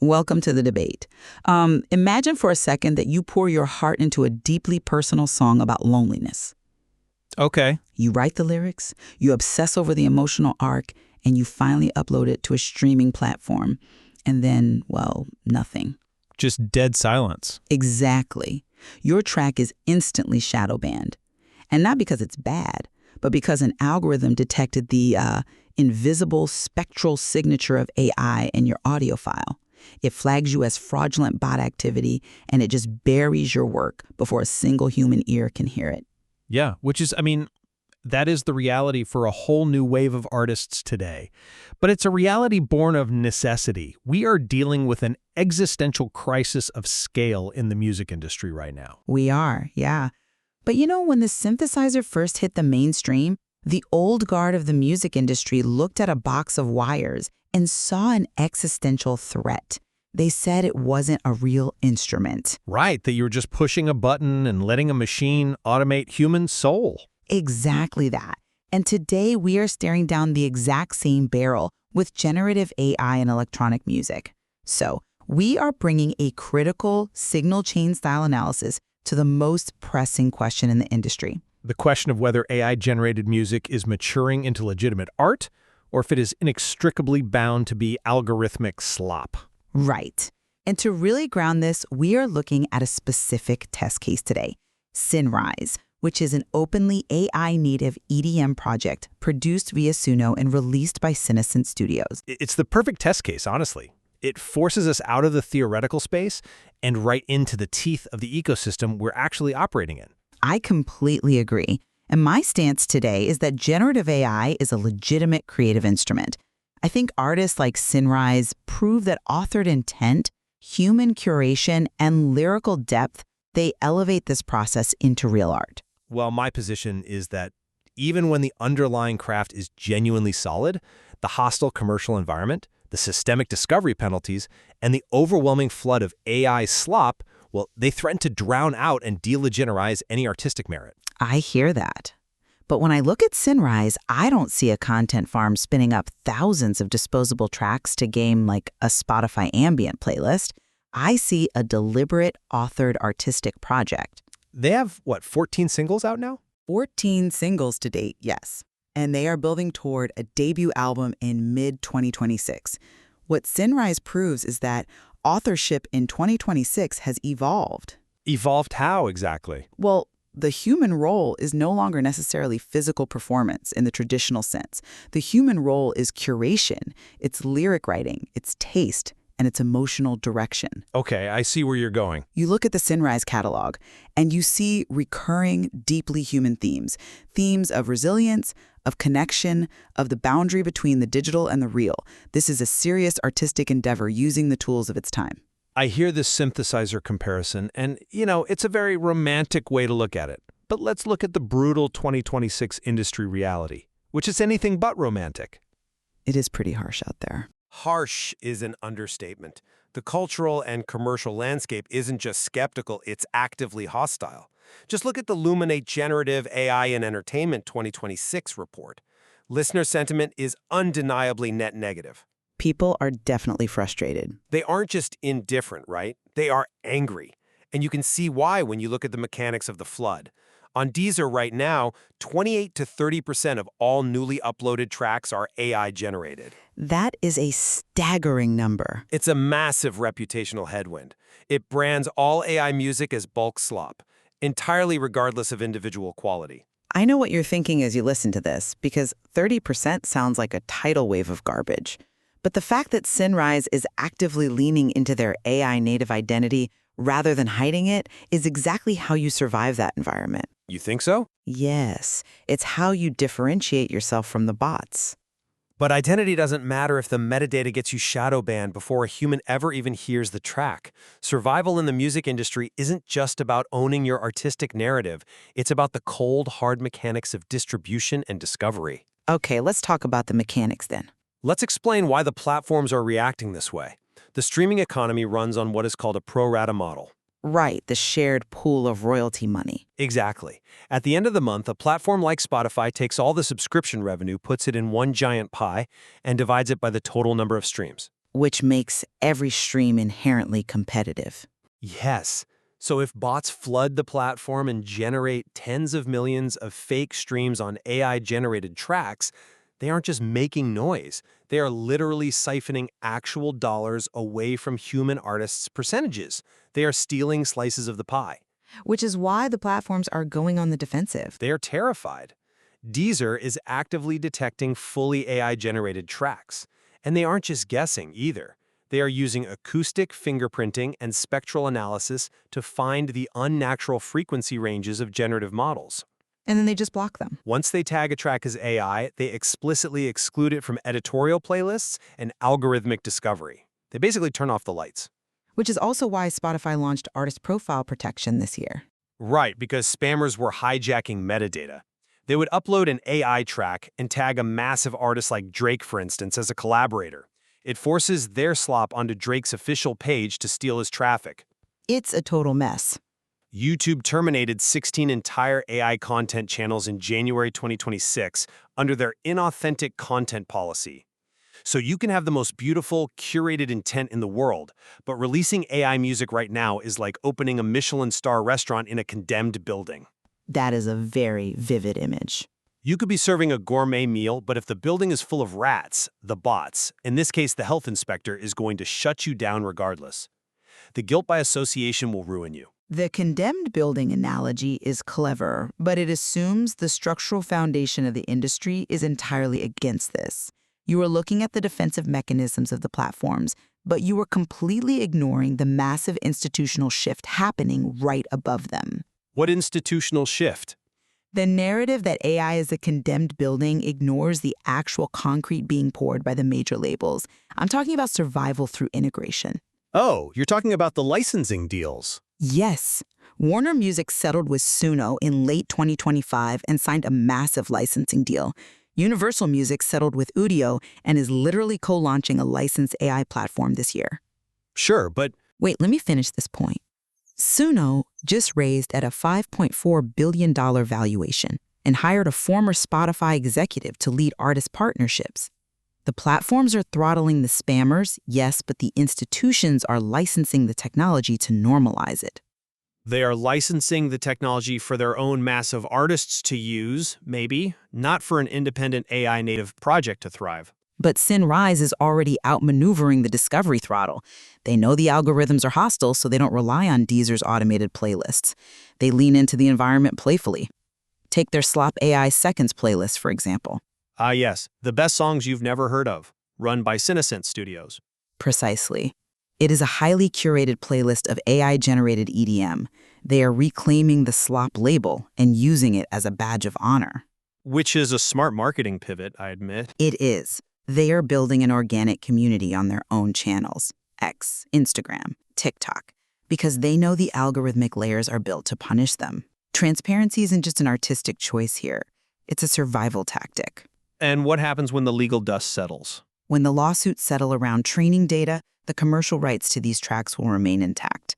Welcome to the debate. Imagine for a second that you pour your heart into a deeply personal song about loneliness. Okay. You write the lyrics, you obsess over the emotional arc, and you finally upload it to a streaming platform. And then, well, nothing. Just dead silence. Exactly. Your track is instantly shadow banned. And not because it's bad, but because an algorithm detected the invisible spectral signature of AI in your audio file. It flags you as fraudulent bot activity, and it just buries your work before a single human ear can hear it. Yeah, which is, that is the reality for a whole new wave of artists today. But it's a reality born of necessity. We are dealing with an existential crisis of scale in the music industry right now. We are, yeah. But when the synthesizer first hit the mainstream, the old guard of the music industry looked at a box of wires and saw an existential threat. They said it wasn't a real instrument. Right, that you were just pushing a button and letting a machine automate human soul. Exactly that. And today we are staring down the exact same barrel with generative AI and electronic music. So we are bringing a critical signal chain style analysis to the most pressing question in the industry. The question of whether AI-generated music is maturing into legitimate art, or if it is inextricably bound to be algorithmic slop. Right. And to really ground this, we are looking at a specific test case today, SynRize, which is an openly AI-native EDM project produced via Suno and released by Senescent Studios. It's the perfect test case, honestly. It forces us out of the theoretical space and right into the teeth of the ecosystem we're actually operating in. I completely agree. And my stance today is that generative AI is a legitimate creative instrument. I think artists like SynRize prove that authored intent, human curation, and lyrical depth, they elevate this process into real art. Well, my position is that even when the underlying craft is genuinely solid, the hostile commercial environment, the systemic discovery penalties, and the overwhelming flood of AI slop, well, they threaten to drown out and delegitimize any artistic merit. I hear that. But when I look at SynRize, I don't see a content farm spinning up thousands of disposable tracks to game like a Spotify ambient playlist. I see a deliberate, authored artistic project. They have, 14 singles out now? 14 singles to date, yes. And they are building toward a debut album in mid-2026. What SynRize proves is that authorship in 2026 has evolved. Evolved how exactly? Well, the human role is no longer necessarily physical performance in the traditional sense. The human role is curation, it's lyric writing, it's taste, and its emotional direction. Okay, I see where you're going. You look at the SynRize catalog, and you see recurring, deeply human themes. Themes of resilience, of connection, of the boundary between the digital and the real. This is a serious artistic endeavor using the tools of its time. I hear this synthesizer comparison, and, it's a very romantic way to look at it. But let's look at the brutal 2026 industry reality, which is anything but romantic. It is pretty harsh out there. Harsh is an understatement. The cultural and commercial landscape isn't just skeptical, it's actively hostile. Just look at the Luminate Generative AI in Entertainment 2026 report. Listener sentiment is undeniably net negative. People are definitely frustrated. They aren't just indifferent, right? They are angry. And you can see why when you look at the mechanics of the flood. On Deezer right now, 28 to 30% of all newly uploaded tracks are AI generated. That is a staggering number. It's a massive reputational headwind. It brands all AI music as bulk slop, entirely regardless of individual quality. I know what you're thinking as you listen to this, because 30% sounds like a tidal wave of garbage. But the fact that SynRize is actively leaning into their AI native identity rather than hiding it is exactly how you survive that environment. You think so? Yes, it's how you differentiate yourself from the bots. But identity doesn't matter if the metadata gets you shadow banned before a human ever even hears the track. Survival in the music industry isn't just about owning your artistic narrative. It's about the cold, hard mechanics of distribution and discovery. Okay, let's talk about the mechanics then. Let's explain why the platforms are reacting this way. The streaming economy runs on what is called a pro rata model. Right, the shared pool of royalty money. Exactly. At the end of the month, a platform like Spotify takes all the subscription revenue, puts it in one giant pie, and divides it by the total number of streams. which makes every stream inherently competitive. Yes. So if bots flood the platform and generate tens of millions of fake streams on AI-generated tracks, they aren't just making noise. They are literally siphoning actual dollars away from human artists' percentages. They are stealing slices of the pie. Which is why the platforms are going on the defensive. They are terrified. Deezer is actively detecting fully AI-generated tracks. And they aren't just guessing either. They are using acoustic fingerprinting and spectral analysis to find the unnatural frequency ranges of generative models. And then they just block them. Once they tag a track as AI, they explicitly exclude it from editorial playlists and algorithmic discovery. They basically turn off the lights. Which is also why Spotify launched artist profile protection this year. Right, because spammers were hijacking metadata. They would upload an AI track and tag a massive artist like Drake, for instance, as a collaborator. It forces their slop onto Drake's official page to steal his traffic. It's a total mess. YouTube terminated 16 entire AI content channels in January 2026 under their inauthentic content policy. So you can have the most beautiful, curated intent in the world, but releasing AI music right now is like opening a Michelin star restaurant in a condemned building. That is a very vivid image. You could be serving a gourmet meal, but if the building is full of rats, the bots, in this case the health inspector, is going to shut you down regardless. The guilt by association will ruin you. The condemned building analogy is clever, but it assumes the structural foundation of the industry is entirely against this. You are looking at the defensive mechanisms of the platforms, but you are completely ignoring the massive institutional shift happening right above them. What institutional shift? The narrative that AI is a condemned building ignores the actual concrete being poured by the major labels. I'm talking about survival through integration. Oh, you're talking about the licensing deals. Yes. Warner Music settled with Suno in late 2025 and signed a massive licensing deal. Universal Music settled with Udio and is literally co-launching a licensed AI platform this year. Sure, but Wait, let me finish this point. Suno just raised at a $5.4 billion valuation and hired a former Spotify executive to lead artist partnerships. The platforms are throttling the spammers, yes, but the institutions are licensing the technology to normalize it. they are licensing the technology for their own massive artists to use, maybe, not for an independent AI native project to thrive. But SynRize is already outmaneuvering the discovery throttle. They know the algorithms are hostile, so they don't rely on Deezer's automated playlists. They lean into the environment playfully. Take their Slop AI Seconds playlist, for example. Ah yes, the best songs you've never heard of, run by Cinescent Studios. Precisely. It is a highly curated playlist of AI-generated EDM. They are reclaiming the Slop label and using it as a badge of honor. Which is a smart marketing pivot, I admit. It is. They are building an organic community on their own channels, X, Instagram, TikTok, because they know the algorithmic layers are built to punish them. Transparency isn't just an artistic choice here. It's a survival tactic. And what happens when the legal dust settles? When the lawsuits settle around training data, the commercial rights to these tracks will remain intact.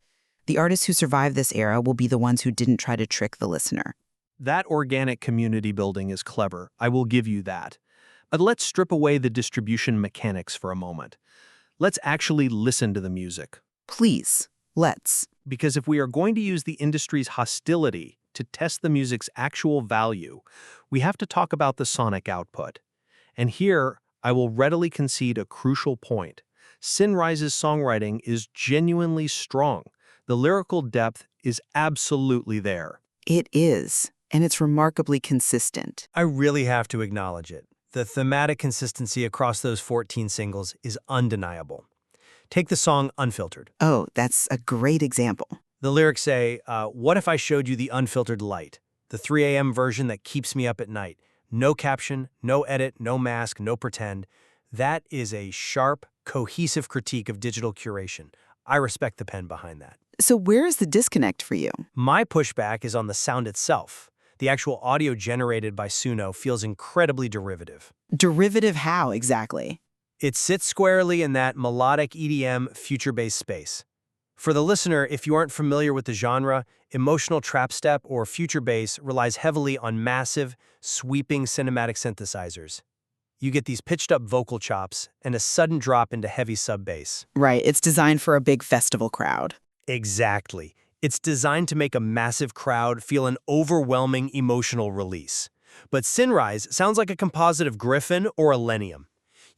The artists who survive this era will be the ones who didn't try to trick the listener. That organic community building is clever, I will give you that. But let's strip away the distribution mechanics for a moment. Let's actually listen to the music. Please, let's. Because if we are going to use the industry's hostility to test the music's actual value, we have to talk about the sonic output. And here, I will readily concede a crucial point. SynRize's songwriting is genuinely strong. The lyrical depth is absolutely there. It is, and it's remarkably consistent. I really have to acknowledge it. The thematic consistency across those 14 singles is undeniable. Take the song Unfiltered. Oh, that's a great example. The lyrics say, what if I showed you the unfiltered light? The 3 a.m. version that keeps me up at night. No caption, no edit, no mask, no pretend. That is a sharp, cohesive critique of digital curation. I respect the pen behind that. So where is the disconnect for you? My pushback is on the sound itself. The actual audio generated by Suno feels incredibly derivative. Derivative how, exactly? It sits squarely in that melodic EDM future-based space. For the listener, if you aren't familiar with the genre, emotional trap step or future bass relies heavily on massive, sweeping cinematic synthesizers. You get these pitched-up vocal chops and a sudden drop into heavy sub-bass. Right, it's designed for a big festival crowd. Exactly. It's designed to make a massive crowd feel an overwhelming emotional release. But SynRize sounds like a composite of Griffin or Elenium.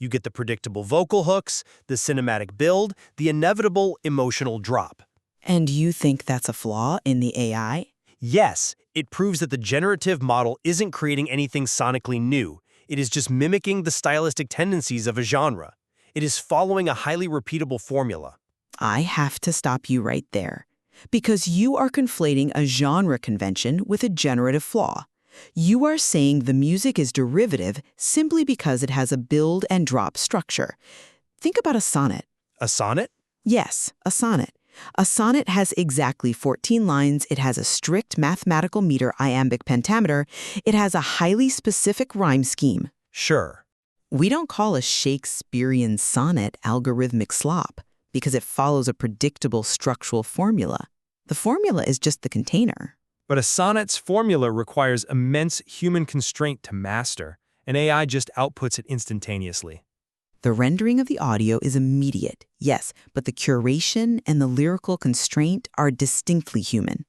You get the predictable vocal hooks, the cinematic build, the inevitable emotional drop. And you think that's a flaw in the AI? Yes, it proves that the generative model isn't creating anything sonically new. It is just mimicking the stylistic tendencies of a genre. It is following a highly repeatable formula. I have to stop you right there, because you are conflating a genre convention with a generative flaw. You are saying the music is derivative simply because it has a build and drop structure. Think about a sonnet. A sonnet? Yes, a sonnet. A sonnet has exactly 14 lines, it has a strict mathematical meter iambic pentameter, it has a highly specific rhyme scheme. Sure. We don't call a Shakespearean sonnet algorithmic slop because it follows a predictable structural formula. The formula is just the container. But a sonnet's formula requires immense human constraint to master, and AI just outputs it instantaneously. The rendering of the audio is immediate, yes, but the curation and the lyrical constraint are distinctly human.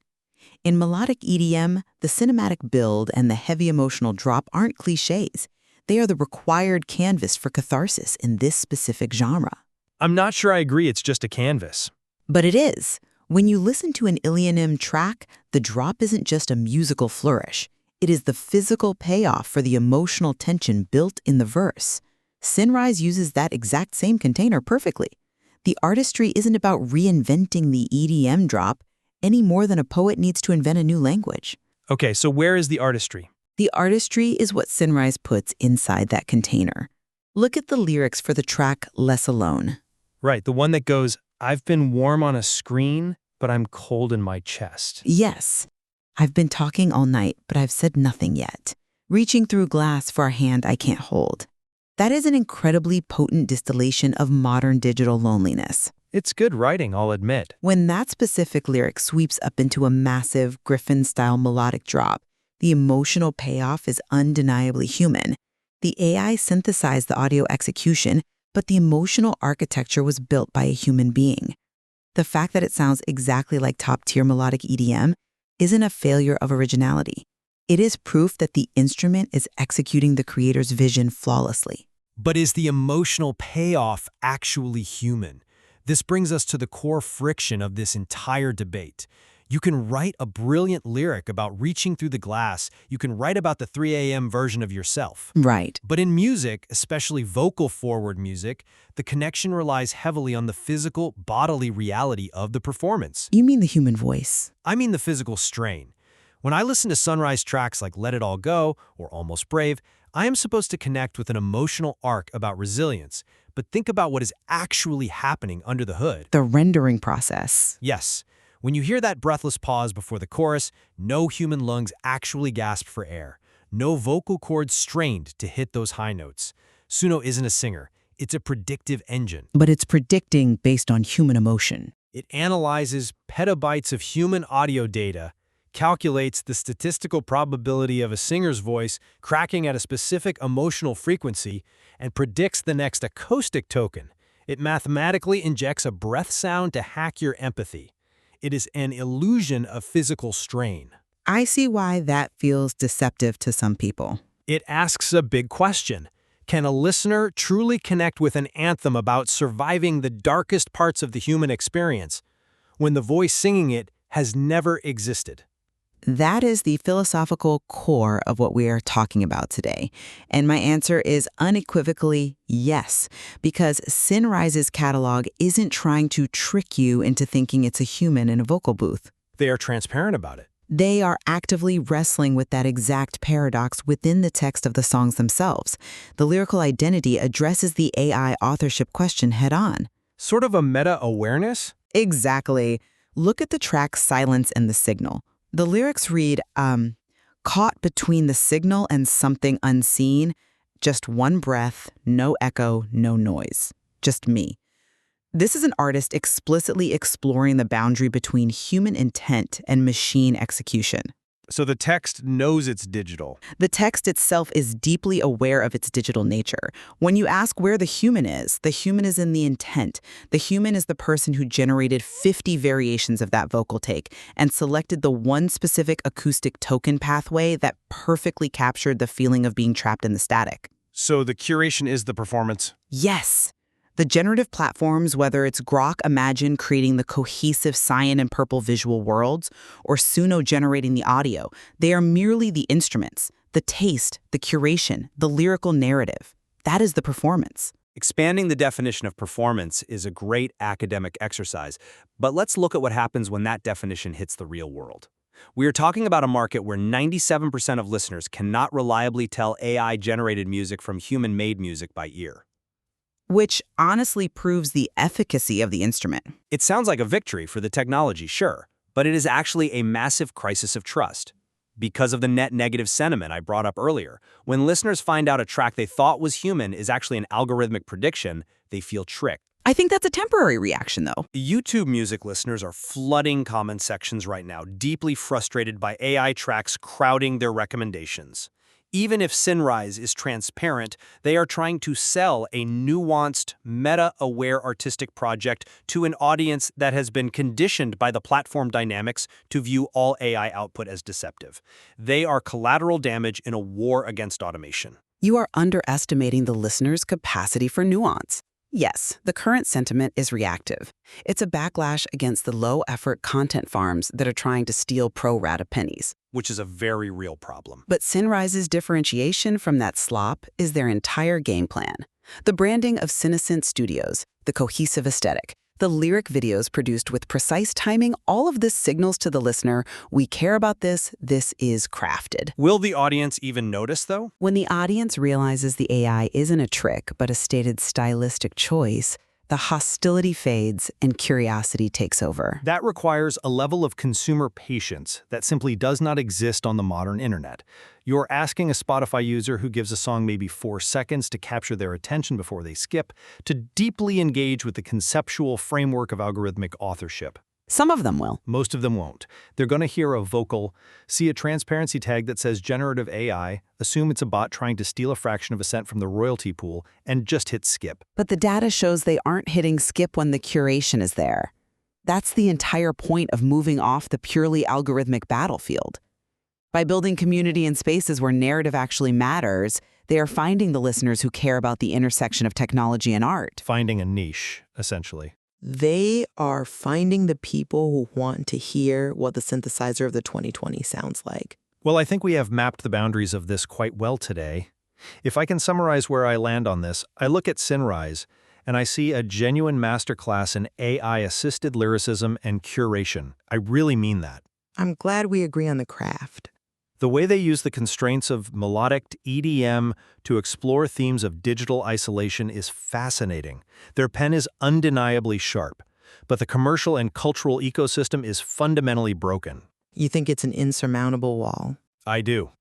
In melodic EDM, the cinematic build and the heavy emotional drop aren't cliches. They are the required canvas for catharsis in this specific genre. I'm not sure I agree it's just a canvas. But it is. When you listen to an Elenium track, the drop isn't just a musical flourish. It is the physical payoff for the emotional tension built in the verse. SynRize uses that exact same container perfectly. The artistry isn't about reinventing the EDM drop any more than a poet needs to invent a new language. Okay, so where is the artistry? The artistry is what SynRize puts inside that container. Look at the lyrics for the track Less Alone. Right, the one that goes, "I've been warm on a screen, but I'm cold in my chest." Yes, I've been talking all night, but I've said nothing yet. Reaching through glass for a hand I can't hold. That is an incredibly potent distillation of modern digital loneliness. It's good writing, I'll admit. When that specific lyric sweeps up into a massive Griffin-style melodic drop, the emotional payoff is undeniably human. The AI synthesized the audio execution, but the emotional architecture was built by a human being. The fact that it sounds exactly like top-tier melodic EDM isn't a failure of originality. It is proof that the instrument is executing the creator's vision flawlessly. But is the emotional payoff actually human? This brings us to the core friction of this entire debate. You can write a brilliant lyric about reaching through the glass. You can write about the 3 a.m. version of yourself. Right. But in music, especially vocal-forward music, the connection relies heavily on the physical, bodily reality of the performance. You mean the human voice? I mean the physical strain. When I listen to SynRize tracks like Let It All Go or Almost Brave, I am supposed to connect with an emotional arc about resilience, but think about what is actually happening under the hood. The rendering process. Yes. When you hear that breathless pause before the chorus, no human lungs actually gasped for air. No vocal cords strained to hit those high notes. Suno isn't a singer. It's a predictive engine. But it's predicting based on human emotion. It analyzes petabytes of human audio data, calculates the statistical probability of a singer's voice cracking at a specific emotional frequency, and predicts the next acoustic token. It mathematically injects a breath sound to hack your empathy. It is an illusion of physical strain. I see why that feels deceptive to some people. It asks a big question. Can a listener truly connect with an anthem about surviving the darkest parts of the human experience when the voice singing it has never existed? That is the philosophical core of what we are talking about today. And my answer is unequivocally yes, because SynRize's catalog isn't trying to trick you into thinking it's a human in a vocal booth. They are transparent about it. They are actively wrestling with that exact paradox within the text of the songs themselves. The lyrical identity addresses the AI authorship question head-on. Sort of a meta-awareness? Exactly. Look at the track Silence and the Signal. The lyrics read, caught between the signal and something unseen, just one breath, no echo, no noise, just me. This is an artist explicitly exploring the boundary between human intent and machine execution. So the text knows it's digital. The text itself is deeply aware of its digital nature. When you ask where the human is in the intent. The human is the person who generated 50 variations of that vocal take and selected the one specific acoustic token pathway that perfectly captured the feeling of being trapped in the static. So the curation is the performance? Yes. The generative platforms, whether it's Grok Imagine creating the cohesive cyan and purple visual worlds, or Suno generating the audio, they are merely the instruments, the taste, the curation, the lyrical narrative. That is the performance. Expanding the definition of performance is a great academic exercise, but let's look at what happens when that definition hits the real world. We are talking about a market where 97% of listeners cannot reliably tell AI-generated music from human-made music by ear. Which honestly proves the efficacy of the instrument. It sounds like a victory for the technology, sure, but it is actually a massive crisis of trust. Because of the net negative sentiment I brought up earlier, when listeners find out a track they thought was human is actually an algorithmic prediction, they feel tricked. I think that's a temporary reaction, though. YouTube music listeners are flooding comment sections right now, deeply frustrated by AI tracks crowding their recommendations. Even if SynRize is transparent, they are trying to sell a nuanced, meta-aware artistic project to an audience that has been conditioned by the platform dynamics to view all AI output as deceptive. They are collateral damage in a war against automation. You are underestimating the listener's capacity for nuance. Yes, the current sentiment is reactive. It's a backlash against the low-effort content farms that are trying to steal pro-rata pennies. Which is a very real problem. But SynRize's differentiation from that slop is their entire game plan. The branding of Innocent Studios, the cohesive aesthetic, the lyric videos produced with precise timing, all of this signals to the listener, we care about this is crafted. Will the audience even notice, though? When the audience realizes the AI isn't a trick, but a stated stylistic choice, the hostility fades and curiosity takes over. That requires a level of consumer patience that simply does not exist on the modern internet. You're asking a Spotify user who gives a song maybe 4 seconds to capture their attention before they skip, to deeply engage with the conceptual framework of algorithmic authorship. Some of them will. Most of them won't. They're going to hear a vocal, see a transparency tag that says generative AI, assume it's a bot trying to steal a fraction of a cent from the royalty pool, and just hit skip. But the data shows they aren't hitting skip when the curation is there. That's the entire point of moving off the purely algorithmic battlefield. By building community and spaces where narrative actually matters, they are finding the listeners who care about the intersection of technology and art. Finding a niche, essentially. They are finding the people who want to hear what the synthesizer of the 2020 sounds like. Well, I think we have mapped the boundaries of this quite well today. If I can summarize where I land on this, I look at SynRize, and I see a genuine masterclass in AI-assisted lyricism and curation. I really mean that. I'm glad we agree on the craft. The way they use the constraints of melodic EDM to explore themes of digital isolation is fascinating. Their pen is undeniably sharp, but the commercial and cultural ecosystem is fundamentally broken. You think it's an insurmountable wall? I do.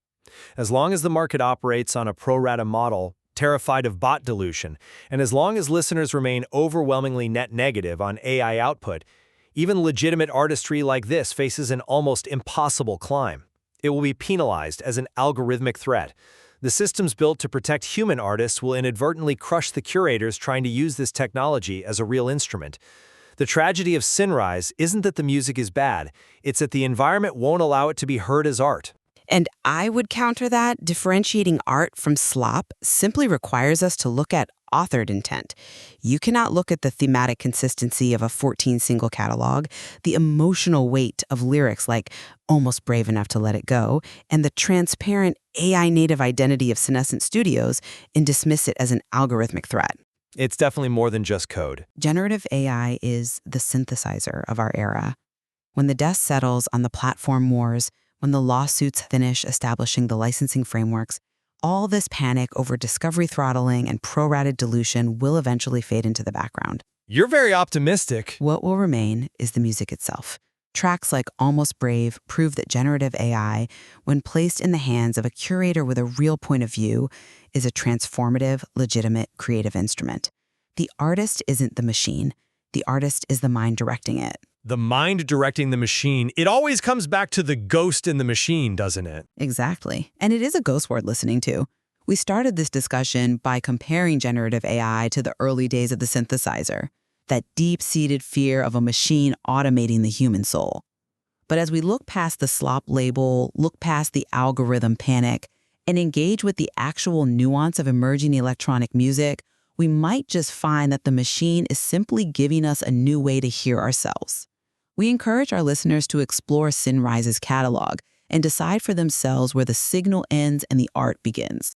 As long as the market operates on a pro-rata model, terrified of bot dilution, and as long as listeners remain overwhelmingly net negative on AI output, even legitimate artistry like this faces an almost impossible climb. It will be penalized as an algorithmic threat. The systems built to protect human artists will inadvertently crush the curators trying to use this technology as a real instrument. The tragedy of SynRize isn't that the music is bad, it's that the environment won't allow it to be heard as art. And I would counter that differentiating art from slop simply requires us to look at authored intent. You cannot look at the thematic consistency of a 14-single catalog, the emotional weight of lyrics like Almost Brave Enough to Let It Go, and the transparent AI-native identity of Senescent Studios and dismiss it as an algorithmic threat. It's definitely more than just code. Generative AI is the synthesizer of our era. When the dust settles on the platform wars, when the lawsuits finish establishing the licensing frameworks, all this panic over discovery throttling and pro-rata dilution will eventually fade into the background. You're very optimistic. What will remain is the music itself. Tracks like Almost Brave prove that generative AI, when placed in the hands of a curator with a real point of view, is a transformative, legitimate, creative instrument. The artist isn't the machine. The artist is the mind directing it. The mind directing the machine, it always comes back to the ghost in the machine, doesn't it? Exactly. And it is a ghost word listening to. We started this discussion by comparing generative AI to the early days of the synthesizer, that deep-seated fear of a machine automating the human soul. But as we look past the slop label, look past the algorithm panic, and engage with the actual nuance of emerging electronic music, we might just find that the machine is simply giving us a new way to hear ourselves. We encourage our listeners to explore SynRize's catalog and decide for themselves where the signal ends and the art begins.